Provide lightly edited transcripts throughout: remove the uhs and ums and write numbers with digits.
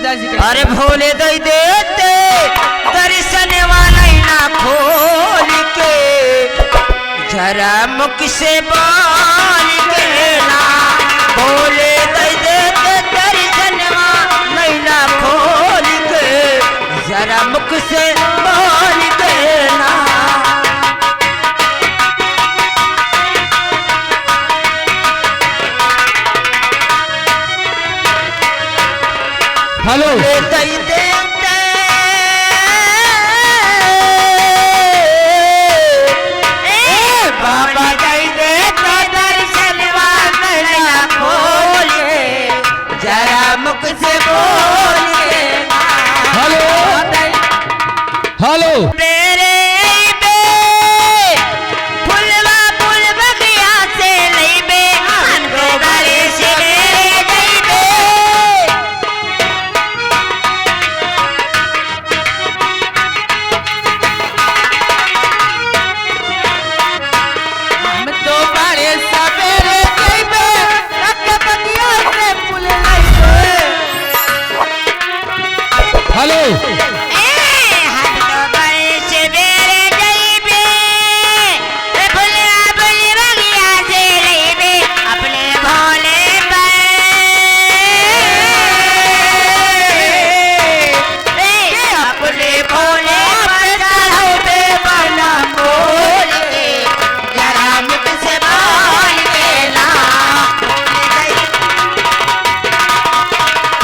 अरे भोले दई देते दर्शन वाला ना खोल के जरा मुख से बोल के ना भोले दई देते दर्शन वाला ना खोल के जरा मुख से बोल के ना। हेलो दई देते बाबा दई देते दर्शन वाला खोल के जरा मुख से बोल के। हेलो हेलो तेरे बे फुलवा फुल बगिया से लईबे हमको गले से जईबे। हम तो बड़े सवेरे जईबे रख बगिया से फूल लईबे। हेलो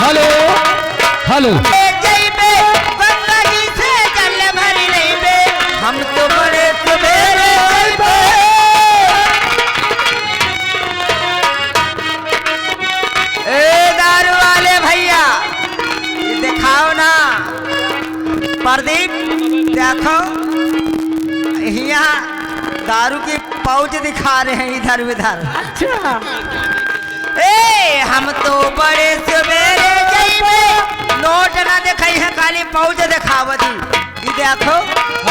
हेलो हेलो हम तो बड़े सवेरे जईबे। ए दारू वाले भैया ये दिखाओ ना प्रदीप देखो यहाँ दारू की पाउच दिखा रहे हैं इधर उधर। अच्छा ए हम तो बड़े सवेरे जईबे नोट ना दिखाई है खाली पाउच दिखावती ये देखो।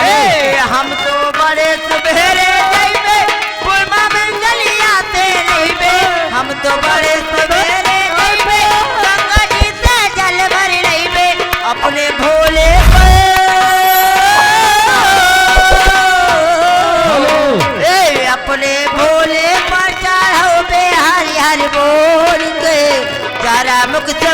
ए हम तो बड़े सवेरे जईबे पुरमा में जलिया ते लईबे। हम तो बड़े सवेरे जईबे गंगा जी से जल भर लईबे अपने भोले पे। ए अपने भोले पर चढ़ो बे हरि हरि बोल के जरा मुख से